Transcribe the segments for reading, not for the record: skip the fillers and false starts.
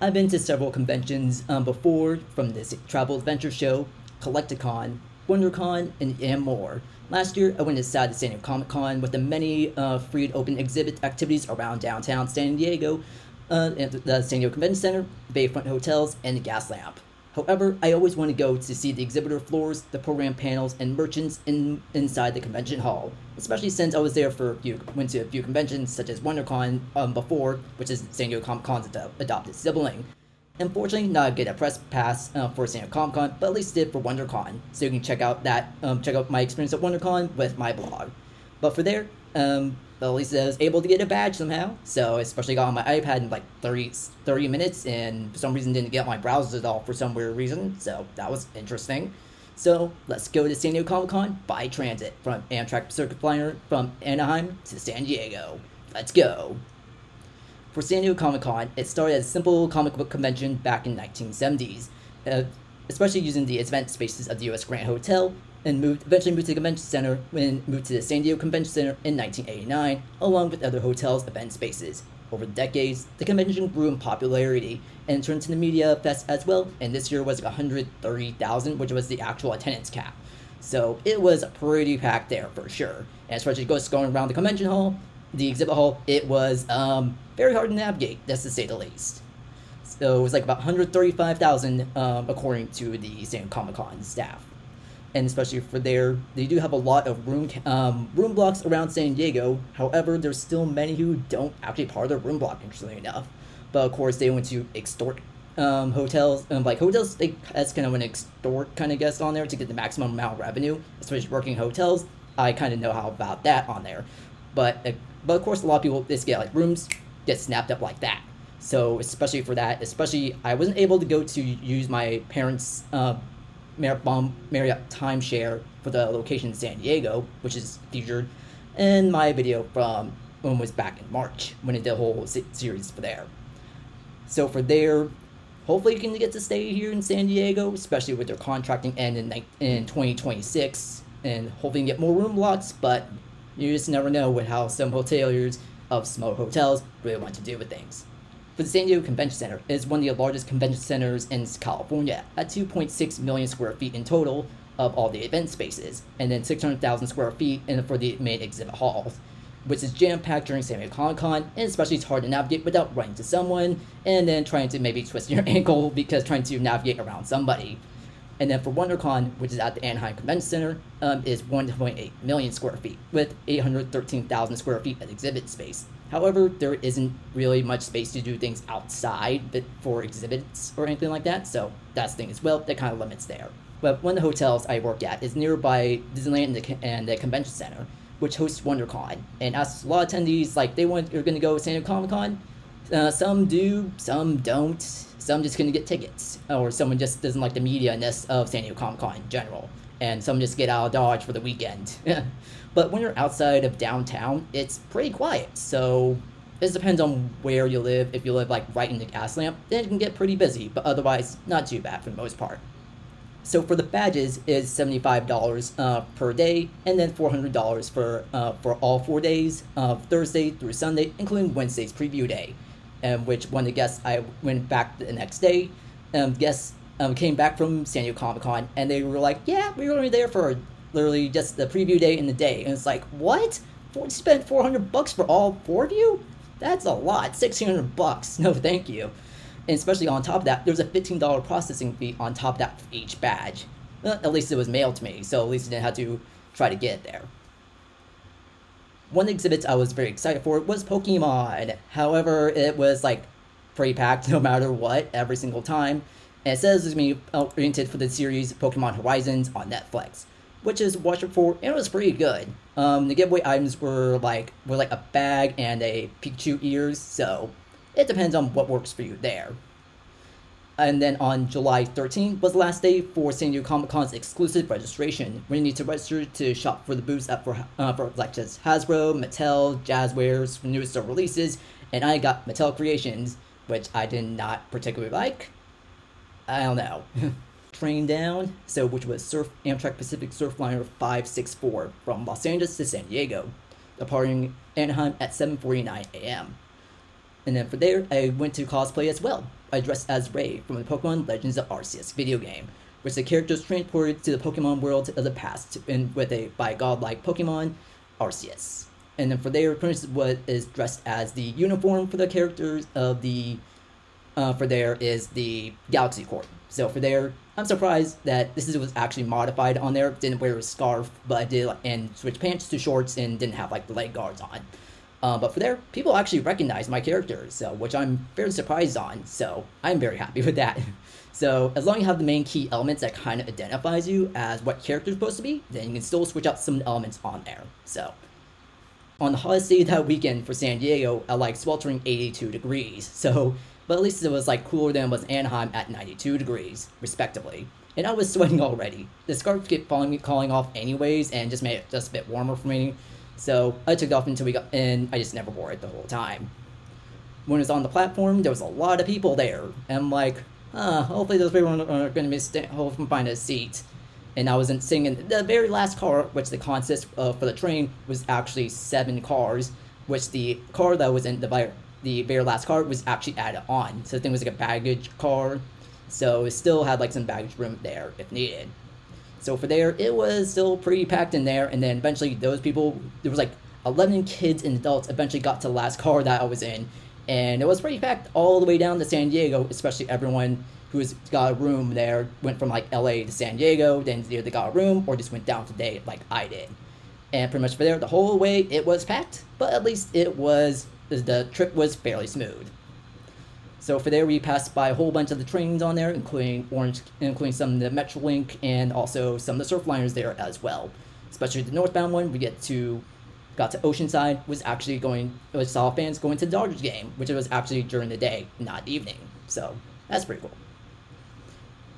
I've been to several conventions before, from this travel adventure show, Collecticon, WonderCon, and more. Last year, I went inside the San Diego Comic Con with the many free and open exhibit activities around downtown San Diego, at the San Diego Convention Center, Bayfront Hotels, and the Gas Lamp. However, I always want to go to see the exhibitor floors, the program panels, and merchants inside the convention hall. Especially since I was there went to a few conventions such as WonderCon before, which is San Diego Comic Con's adopted sibling. Unfortunately, not get a press pass for San Diego Comic Con, but at least did for WonderCon, so you can check out my experience at WonderCon with my blog. But for there, at least I was able to get a badge somehow. So especially got on my iPad in like 30 minutes, and for some reason didn't get my browsers at all for some weird reason. So that was interesting. So let's go to San Diego Comic Con by transit from Amtrak Pacific Surfliner from Anaheim to San Diego. Let's go. For San Diego Comic Con, it started as a simple comic book convention back in the 1970s, especially using the event spaces of the U.S. Grant Hotel, and eventually moved to the Convention Center when moved to the San Diego Convention Center in 1989, along with other hotels' event spaces. Over the decades, the convention grew in popularity and turned to the media fest as well, and this year was 130,000, which was the actual attendance cap. So it was pretty packed there for sure, and especially going around the convention hall, the exhibit hall, it was very hard to navigate, that's to say the least. So it was like about 135,000 according to the San Diego Comic Con staff. And especially for there, they do have a lot of room blocks around San Diego. However, there's still many who don't actually part of their room block, interestingly enough. But of course, they went to extort hotels. Hotels, that's kind of an extort kind of guest on there to get the maximum amount of revenue, especially working hotels. I kind of know how about that on there. But of course, a lot of people just get rooms get snapped up like that. So especially for that, I wasn't able to go to use my parents' Marriott timeshare for the location in San Diego, which is featured in my video from when it was back in March, when I did a whole series for there. So for there, hopefully you can get to stay here in San Diego, especially with their contracting end in 2026, and hopefully you can get more room blocks, but you just never know with how some hoteliers of small hotels really want to do with things. For the San Diego Convention Center, it is one of the largest convention centers in California, at 2.6 million square feet in total of all the event spaces, and then 600,000 square feet for the main exhibit halls, which is jam-packed during San Diego Comic Con, and especially it's hard to navigate without running to someone, and then trying to maybe twist your ankle because trying to navigate around somebody. And then for WonderCon, which is at the Anaheim Convention Center, is 1.8 million square feet, with 813,000 square feet of exhibit space. However, there isn't really much space to do things outside for exhibits or anything like that, so that's the thing as well, that kind of limits there. But one of the hotels I work at is nearby Disneyland and the Convention Center, which hosts WonderCon. And as a lot of attendees, they're going to go to San Diego Comic Con. Some do, some don't. Some just going to get tickets, or someone just doesn't like the media-ness of San Diego Comic Con in general, and some just get out of Dodge for the weekend. But when you're outside of downtown, it's pretty quiet, so it depends on where you live. If you live right in the Gas Lamp, then it can get pretty busy, but otherwise, not too bad for the most part. So for the badges, is $75 per day, and then $400 for all 4 days, Thursday through Sunday, including Wednesday's preview day. Which one of the guests, I went back the next day, guests came back from San Diego Comic Con, and they were like, yeah, we were only there for literally just the preview day and the day. And it's like, what? You spent $400 for all 4 of you? That's a lot. $1,600. No, thank you. And especially on top of that, there's a $15 processing fee on top of that for each badge. Well, at least it was mailed to me, so at least I didn't have to try to get it there. One of the exhibits I was very excited for was Pokemon. However, it was pretty packed no matter what, every single time. And it says it's going to be oriented for the series Pokemon Horizons on Netflix, which is watched it for, and it was pretty good. The giveaway items were a bag and a Pikachu ears, so it depends on what works for you there. And then on July 13th was the last day for San Diego Comic Con's exclusive registration, where you need to register to shop for the booths for just Hasbro, Mattel, Jazzwares, for newest releases, and I got Mattel Creations, which I did not particularly like. I don't know. Train down, which was Amtrak Pacific Surfliner 564 from Los Angeles to San Diego, departing Anaheim at 7:49 a.m. And then from there, I went to cosplay as well. I dressed as Ray from the Pokemon Legends of Arceus video game, which the character is transported to the Pokemon world of the past by a godlike Pokemon, Arceus. And then for there, pretty much what is dressed as the uniform for the characters of the, for there is the Galaxy Corp. So for there, I'm surprised that this was actually modified on there. Didn't wear a scarf, but I did, and switch pants to shorts and didn't have like the leg guards on. But for there, people actually recognize my characters, so which I'm fairly surprised on. So I'm very happy with that. So as long as you have the main key elements that kind of identifies you as what character is supposed to be, then you can still switch out some elements on there. So on the hottest day that weekend for San Diego at like sweltering 82 degrees. So, but at least it was like cooler than it was Anaheim at 92 degrees, respectively. And I was sweating already. The scarf kept calling off anyways, and just made it just a bit warmer for me. So I took it off until we got in. I just never wore it the whole time. When it was on the platform, there was a lot of people there. And I'm like, hopefully those people are going to hopefully find a seat. And I wasn't sitting in the very last car, which the consist for the train was actually 7 cars, which the car that was in the very last car was actually added on. So the thing was like a baggage car, so it still had like some baggage room there if needed. So for there, it was still pretty packed in there, and then eventually those people, there was like 11 kids and adults eventually got to the last car that I was in, and it was pretty packed all the way down to San Diego, especially everyone who's got a room there went from like LA to San Diego, then either they got a room or just went down today like I did. And pretty much for there, the whole way it was packed, but at least the trip was fairly smooth. So for there, we passed by a whole bunch of the trains on there, including some of the Metrolink and also some of the Surfliners there as well. Especially the northbound one, got to Oceanside, saw fans going to the Dodgers game, which was actually during the day, not evening. So that's pretty cool.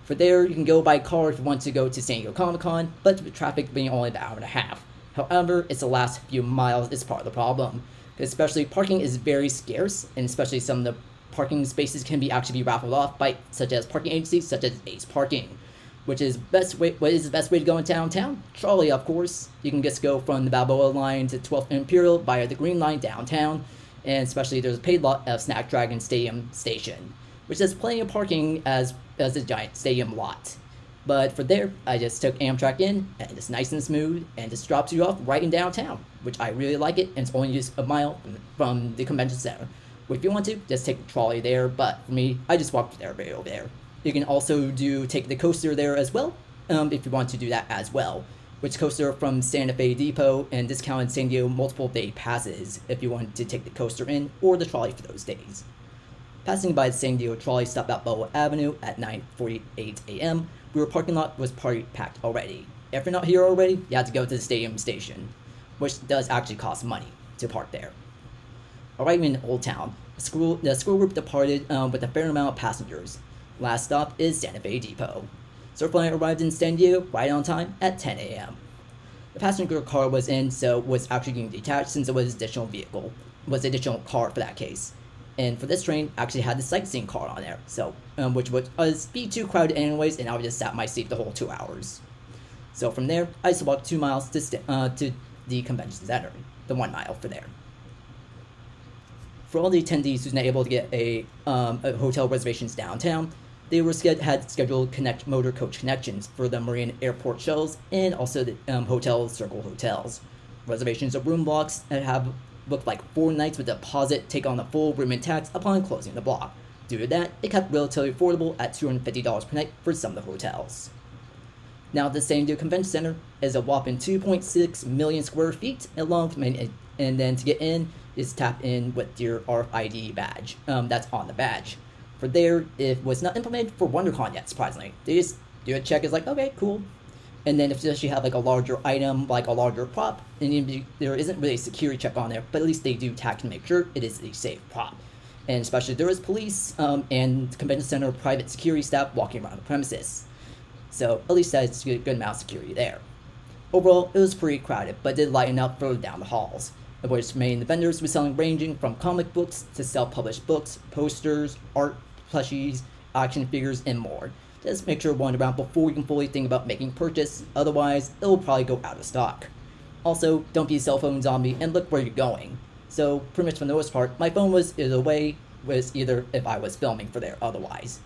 For there, you can go by car if you want to go to San Diego Comic-Con, but with traffic being only an hour and a half. However, it's the last few miles is part of the problem. Especially parking is very scarce, and especially some of the parking spaces can actually be raffled off by such as parking agencies such as Ace Parking, what is the best way to go in downtown? Trolley, of course. You can just go from the Balboa line to 12th Imperial via the Green Line downtown, and especially there's a paid lot of Snapdragon Stadium Station, which has plenty of parking as a giant stadium lot. But for there, I just took Amtrak in, and it's nice and smooth, and just drops you off right in downtown, which I really like it, and it's only just a mile from the convention center. If you want to, just take the trolley there, but for me, I just walked there right over there. You can also take the coaster there as well, if you want to do that as well, which coaster from Santa Fe Depot and discounted San Diego multiple day passes if you want to take the coaster in or the trolley for those days. Passing by the San Diego trolley stop at Balboa Avenue at 9:48 a.m., where parking lot was party packed already. If you're not here already, you have to go to the stadium station, which does actually cost money to park there. Arriving in Old Town, the school group departed with a fair amount of passengers. Last stop is Santa Fe Depot. Surfliner arrived in San Diego right on time at 10 a.m. The passenger car was actually getting detached since it was additional car for that case. And for this train, actually had the sightseeing car on there, so which would be too crowded anyways, and I would just sat in my seat the whole 2 hours. So from there, I just walked 2 miles to the convention center, the 1 mile for there. For all the attendees who's not able to get a hotel reservations downtown, they had scheduled motor coach connections for the Marine Airport shuttles and also the Circle hotels. Reservations of room blocks that have booked like 4 nights with deposit take on the full room and tax upon closing the block. Due to that, it kept relatively affordable at $250 per night for some of the hotels. Now, the San Diego Convention Center is a whopping 2.6 million square feet, and then to get in is tap in with your RFID badge. That's on the badge. For there, it was not implemented for WonderCon yet, surprisingly. They just do a check, it's like, okay, cool. And then if you actually have like a larger item, like a larger prop, then there isn't really a security check on there, but at least they do check to make sure it is a safe prop. And especially there is police and convention center private security staff walking around the premises. So at least that's a good amount of security there. Overall, it was pretty crowded, but did lighten up further down the halls, of which main vendors were selling ranging from comic books to self-published books, posters, art, plushies, action figures, and more. Just make sure to wander around before you can fully think about making purchase, otherwise it will probably go out of stock. Also, don't be a cell phone zombie and look where you're going. So pretty much for the most part, my phone was away was either if I was filming for there otherwise.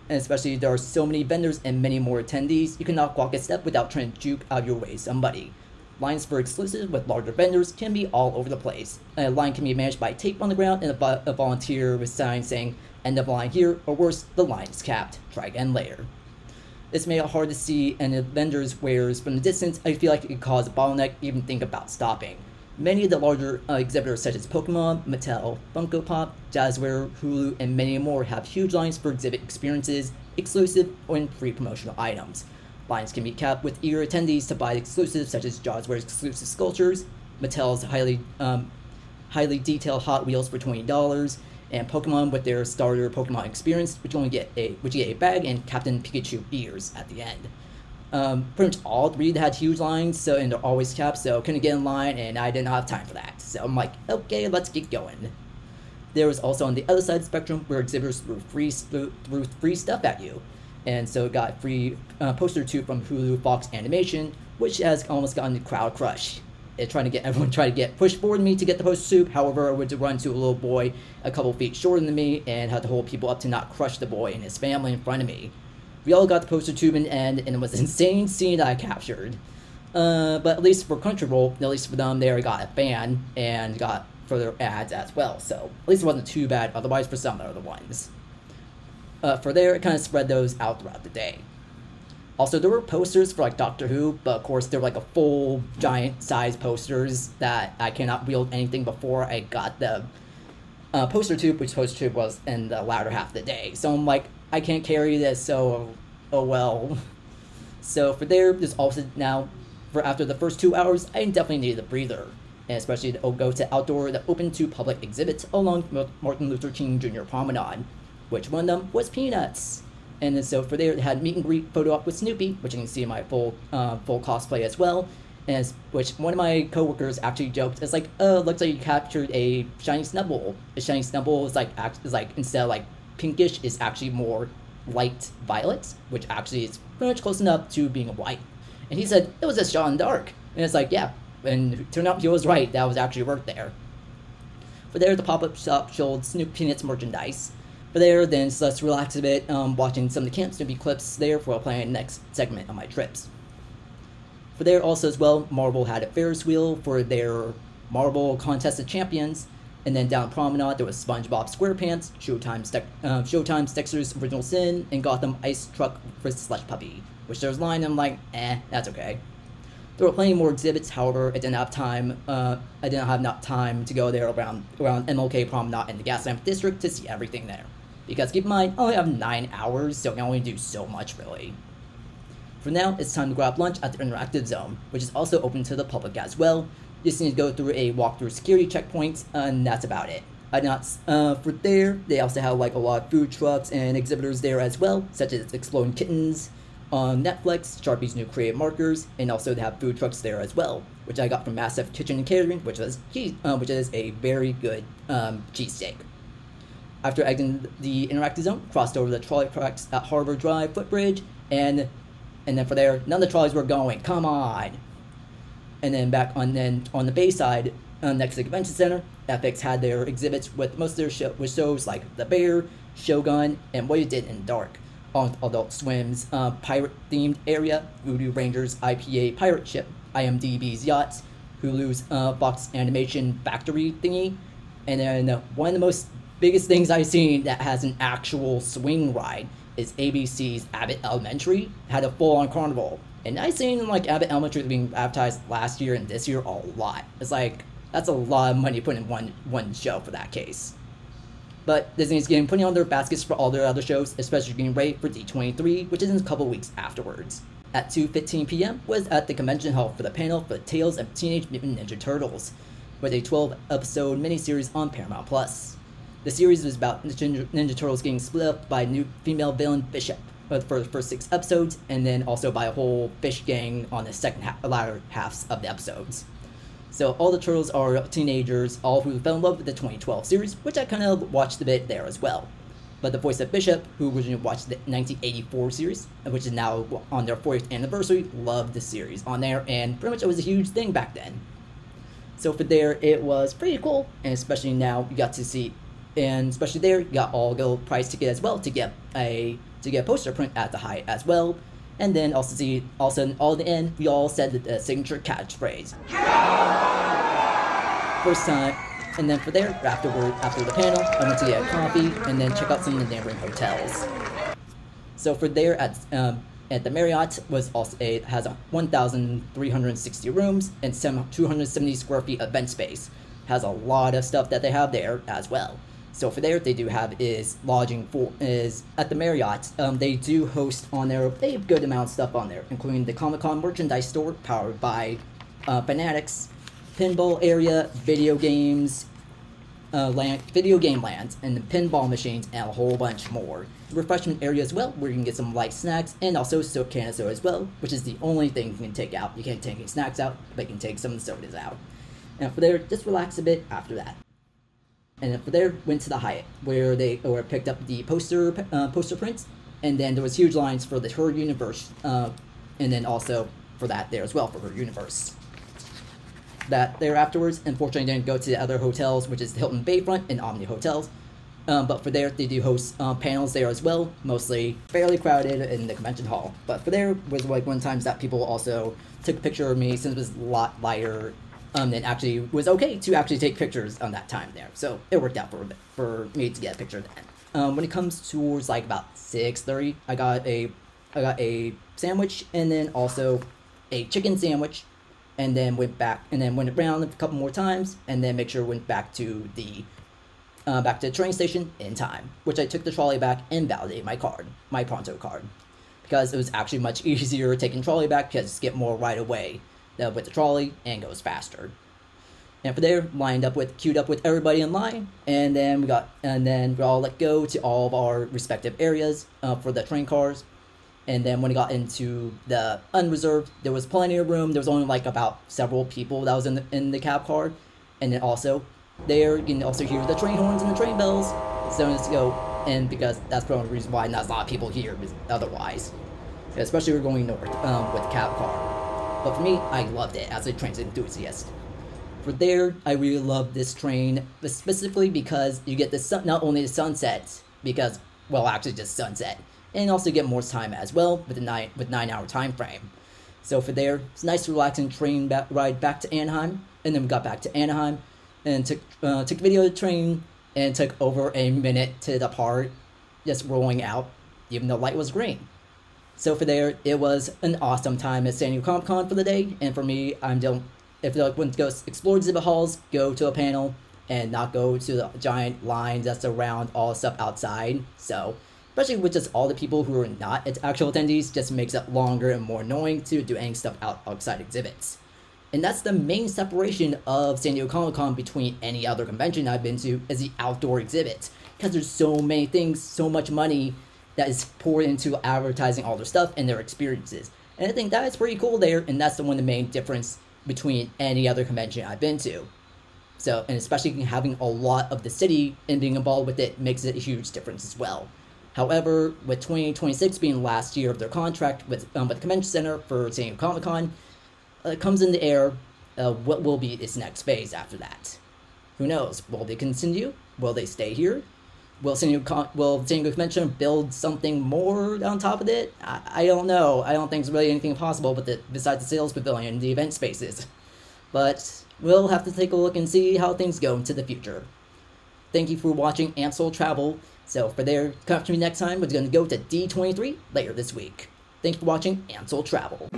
And especially there are so many vendors and many more attendees, you cannot walk a step without trying to juke out your way somebody. Lines for exclusives with larger vendors can be all over the place. A line can be managed by tape on the ground and a volunteer with signs saying, "End of line here," or worse, "The line is capped. Try again later." This made it hard to see and the vendors' wares from the distance. I feel like it could cause a bottleneck even think about stopping. Many of the larger exhibitors such as Pokemon, Mattel, Funko Pop, Jazzware, Hulu, and many more have huge lines for exhibit experiences, exclusive, and free promotional items. Lines can be capped with eager attendees to buy exclusives such as Jazzware's exclusive sculptures, Mattel's highly detailed Hot Wheels for $20, and Pokemon with their starter Pokemon experience, which you get a bag and Captain Pikachu ears at the end. Pretty much all three had huge lines, and they're always capped, so couldn't get in line, and I didn't have time for that. So I'm like, okay, let's get going. There was also on the other side of the spectrum where exhibitors threw free stuff at you, and so got free poster tube from Hulu Fox Animation, which has almost gotten the crowd crush. Everyone trying to get pushed forward me to get the poster tube. However, I would run to a little boy a couple feet shorter than me and had to hold people up to not crush the boy and his family in front of me. We all got the poster tube in the end, and it was an insane scene that I captured. But at least for Crunchyroll, at least for them, they got a fan and got further ads as well. So at least it wasn't too bad. Otherwise, for some other ones, for there, it kind of spread those out throughout the day. Also, there were posters for like Doctor Who, but of course they were like a full giant size posters that I cannot wield anything before I got the poster tube, which poster tube was in the latter half of the day. So I'm like, I can't carry this, so oh well. So for there's also now, for after the first 2 hours, I definitely needed a breather, and especially to go to outdoor, the open to public exhibits along with Martin Luther King Jr. Promenade, which one of them was Peanuts. And then so for there, they had meet and greet photo op with Snoopy, which you can see in my full cosplay as well. And which one of my coworkers actually joked, it's like, oh, looks like you captured a shiny Snubbull. A shiny Snubbull is like instead of like pinkish, is actually more light violet, which actually is pretty much close enough to being white. And he said it was a shot in the dark. And it's like, yeah, and it turned out he was right. That was actually work there. For there, the pop-up shop showed Snoop Peanuts merchandise. For there, then so let's relax a bit, watching some of the Camp Snoopy clips there for planning the next segment of my trips. For there also as well, Marvel had a Ferris wheel for their Marvel Contest of Champions, and then down Promenade there was SpongeBob SquarePants, Showtime's Dexter's Original Sin, and Gotham Ice Truck for Slush Puppy, which there's a line I'm like, that's okay. There were plenty more exhibits, however, I didn't have enough time to go there around MLK Promenade and the Gaslamp District to see everything there. Because keep in mind, I only have 9 hours, so I can only do so much really. For now, it's time to grab lunch at the Interactive Zone, which is also open to the public as well. You just need to go through a walkthrough security checkpoint, and that's about it. For there, they also have like a lot of food trucks and exhibitors there as well, such as Exploding Kittens on Netflix, Sharpie's new creative markers, and also they have food trucks there as well, which I got from Massive Kitchen and Catering, which is a very good cheesesteak. After exiting the Interactive Zone, crossed over the trolley tracks at Harbor Drive footbridge, and then for there, none of the trolleys were going. Come on! And then back on the Bay side, next to the Convention Center, FX had their exhibits with most of their shows like The Bear, Shogun, and What You Did in the Dark. On Adult Swim's pirate-themed area, Voodoo Rangers IPA pirate ship, IMDb's yachts, Hulu's Fox Animation factory thingy, and then one of the most biggest things I've seen that has an actual swing ride is ABC's Abbott Elementary. Had a full-on carnival. And I've seen like Abbott Elementary being advertised last year and this year a lot. It's like, that's a lot of money put in one show for that case. But Disney's putting on their baskets for all their other shows, especially getting ready for D23, which is in a couple weeks afterwards. At 2:15 p.m. was at the convention hall for the panel for Tales of Teenage Mutant Ninja Turtles, with a 12-episode miniseries on Paramount+. The series was about Ninja Turtles getting split up by a new female villain, Bishop, for the first 6 episodes, and then also by a whole fish gang on the latter halves of the episodes. So all the Turtles are teenagers, all who fell in love with the 2012 series, which I kind of watched a bit there as well. But the voice of Bishop, who originally watched the 1984 series, which is now on their 40th anniversary, loved the series on there, and pretty much it was a huge thing back then. So for there, it was pretty cool, and especially now you got to see and especially there, you got all gold price ticket as well to get a poster print at the Hyatt as well. And then also in all the end, we all said the signature catchphrase. First time, and then for there, after the panel, I went to get a coffee and then check out some of the neighboring hotels. So for there at the Marriott has 1,360 rooms and 270 square feet of event space. Has a lot of stuff that they have there as well. So for there, they do have lodging at the Marriott. They do host on there a good amount of stuff on there, including the Comic-Con merchandise store powered by Fanatics, pinball area, video game lands, and the pinball machines, and a whole bunch more. Refreshment area as well, where you can get some light snacks, and also can of soda as well, which is the only thing you can take out. You can't take any snacks out, but you can take some of the sodas out. And for there, just relax a bit after that. And then for there, went to the Hyatt, where they picked up the poster prints, and then there was huge lines for her universe, and then also for that there as well for her universe. That there afterwards, unfortunately, didn't go to the other hotels, which is the Hilton Bayfront and Omni hotels. But for there, they do host panels there as well, mostly fairly crowded in the convention hall. But for there was like one time that people also took a picture of me since it was a lot lighter. It actually was okay to actually take pictures on that time there, so it worked out for me to get a picture then. When it comes towards like about 6:30, I got a sandwich and then also a chicken sandwich, and then went around a couple more times, and then went back to the train station in time, which I took the trolley back and validated my Pronto card, because it was actually much easier taking trolley back because you get more right away with the trolley and goes faster. And for there, queued up with everybody in line, and then we all let go to all of our respective areas for the train cars. And then when we got into the unreserved, there was plenty of room. There was only like about several people that was in the cab car, and then also there you can also hear the train horns and the train bells. So let's go, and because that's probably the reason why not a lot of people here otherwise, especially if we're going north with the cab car. But for me, I loved it as a train enthusiast. For there, I really loved this train, specifically because you get not only the sunset, actually just sunset, and also get more time as well with 9-hour time frame. So for there, it's a nice relaxing train ride back to Anaheim, and then we got back to Anaheim, and took video of the train, and took over a minute to depart, just rolling out, even though light was green. So for there, it was an awesome time at San Diego Comic-Con for the day, and for me, if you want to go explore exhibit halls, go to a panel, and not go to the giant lines that surround all the stuff outside. So, especially with just all the people who are not actual attendees, just makes it longer and more annoying to do any stuff outside exhibits. And that's the main separation of San Diego Comic-Con between any other convention I've been to, is the outdoor exhibits. Because there's so many things, so much money that is poured into advertising all their stuff and their experiences. And I think that is pretty cool there, and that's one of the main difference between any other convention I've been to. So, and especially having a lot of the city and being involved with it makes it a huge difference as well. However, with 2026 being the last year of their contract with the Convention Center for San Diego Comic-Con, it comes in the air what will be its next phase after that. Who knows? Will they continue? Will they stay here? Will San Diego Convention build something more on top of it? I don't know. I don't think there's really anything possible besides the sales pavilion and the event spaces. But we'll have to take a look and see how things go into the future. Thank you for watching AntSol Travel. So for there, come to me next time. We're going to go to D23 later this week. Thanks for watching AntSol Travel.